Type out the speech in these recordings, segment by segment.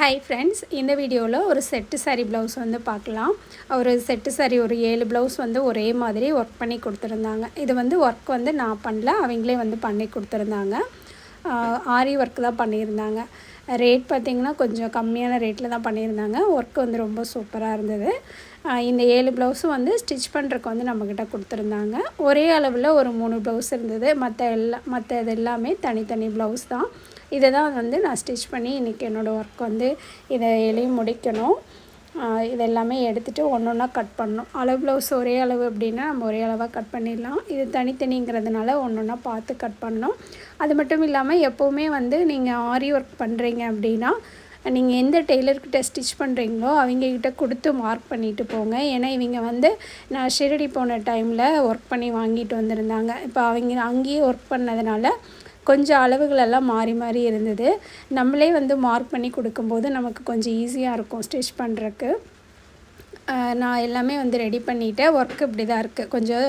Hi friends, இந்த வீடியோவில் ஒரு செட்டு சாரீ ப்ளவுஸ் வந்து பார்க்கலாம். ஒரு செட்டு சாரீ ஒரு 7 ப்ளவுஸ் வந்து ஒரே மாதிரி ஒர்க் பண்ணி கொடுத்துருந்தாங்க. இது வந்து ஒர்க் வந்து நான் பண்ணல, அவங்களே வந்து பண்ணி கொடுத்துருந்தாங்க. ஆரி ஒர்க் தான் பண்ணியிருந்தாங்க. ரேட் பார்த்திங்கன்னா கொஞ்சம் கம்மியான ரேட்டில் தான் பண்ணியிருந்தாங்க. ஒர்க் வந்து ரொம்ப சூப்பராக இருந்தது. இந்த 7 ப்ளவுஸும் வந்து ஸ்டிச் பண்ணுறதுக்கு வந்து நம்மக்கிட்ட கொடுத்துருந்தாங்க. ஒரே அளவில் ஒரு 3 ப்ளவுஸ் இருந்தது. மற்றது எல்லாமே தனித்தனி ப்ளவுஸ் தான். இதை தான் வந்து நான் ஸ்டிச் பண்ணி இன்றைக்கி என்னோடய ஒர்க் வந்து இதை எளியும் முடிக்கணும். இதெல்லாமே எடுத்துகிட்டு ஒன்று ஒன்றா கட் பண்ணணும். அளவு ப்ளவுஸ் ஒரே அளவு அப்படின்னா நம்ம ஒரே அளவாக கட் பண்ணிடலாம். இது தனித்தனிங்கிறதுனால ஒன்று ஒன்றா பார்த்து கட் பண்ணணும். அது மட்டும் இல்லாமல் எப்போவுமே வந்து நீங்கள் ஆரி ஒர்க் பண்ணுறீங்க அப்படின்னா நீங்கள் எந்த டெய்லர்கிட்ட ஸ்டிச் பண்ணுறீங்களோ அவங்கக்கிட்ட கொடுத்து மார்க் பண்ணிவிட்டு போங்க. ஏன்னா இவங்க வந்து நான் ஷிரடி போன டைமில் ஒர்க் பண்ணி வாங்கிட்டு வந்திருந்தாங்க. இப்போ அவங்க அங்கேயே ஒர்க் பண்ணதுனால கொஞ்சம் அளவுகளெல்லாம் மாறி மாறி இருந்தது. நம்மளே வந்து மார்க் பண்ணி கொடுக்கும்போது நமக்கு கொஞ்சம் ஈஸியாக இருக்கும் ஸ்டிச் பண்ணுறக்கு. நான் எல்லாமே வந்து ரெடி பண்ணிவிட்டேன். ஒர்க்கு இப்படி தான் இருக்குது. கொஞ்சம்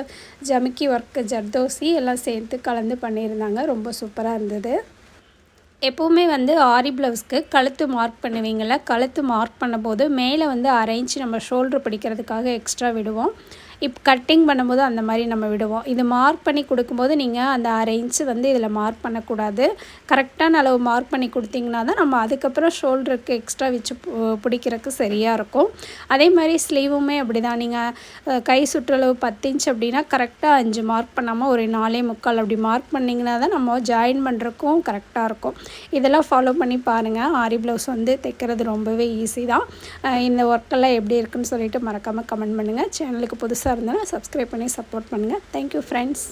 ஜமிக்கி ஒர்க்கு, ஜர்தோசி எல்லாம் சேர்த்து கலந்து பண்ணியிருந்தாங்க. ரொம்ப சூப்பராக இருந்தது. எப்போவுமே வந்து ஆரி ப்ளவுஸ்க்கு கழுத்து மார்க் பண்ணுவீங்கள, கழுத்து மார்க் பண்ணும்போது மேலே வந்து 1/2 இன்ச் நம்ம ஷோல்ட்ரு பிடிக்கிறதுக்காக எக்ஸ்ட்ரா விடுவோம். கட்டிங் பண்ணும்போது அந்த மாதிரி நம்ம விடுவோம். இது மார்க் பண்ணி கொடுக்கும்போது நீங்கள் அந்த 1/2 இன்ச்சு வந்து இதில் மார்க் பண்ணக்கூடாது. கரெக்டான அளவு மார்க் பண்ணி கொடுத்தீங்கன்னா தான் நம்ம அதுக்கப்புறம் ஷோல்டருக்கு எக்ஸ்ட்ரா வச்சு பிடிக்கிறதுக்கு சரியாக இருக்கும். அதே மாதிரி ஸ்லீவுமே அப்படி தான். நீங்கள் கை சுற்றளவு 10 இன்ச் அப்படின்னா கரெக்டாக 5 மார்க் பண்ணாமல் ஒரு 4.25 அப்படி மார்க் பண்ணிங்கன்னா தான் நம்ம ஜாயின் பண்ணுறக்கும் கரெக்டாக இருக்கும். இதெல்லாம் ஃபாலோ பண்ணி பாருங்கள். ஆரி ப்ளவுஸ் வந்து தைக்கிறது ரொம்பவே ஈஸி தான். இந்த ஒர்க்கெல்லாம் எப்படி இருக்குன்னு சொல்லிட்டு மறக்காமல் கமெண்ட் பண்ணுங்கள். சேனலுக்கு புதுசாக இருந்தாலும் சப்ஸ்கிரைப் பண்ணி சப்போர்ட் பண்ணுங்கள். Thank you friends.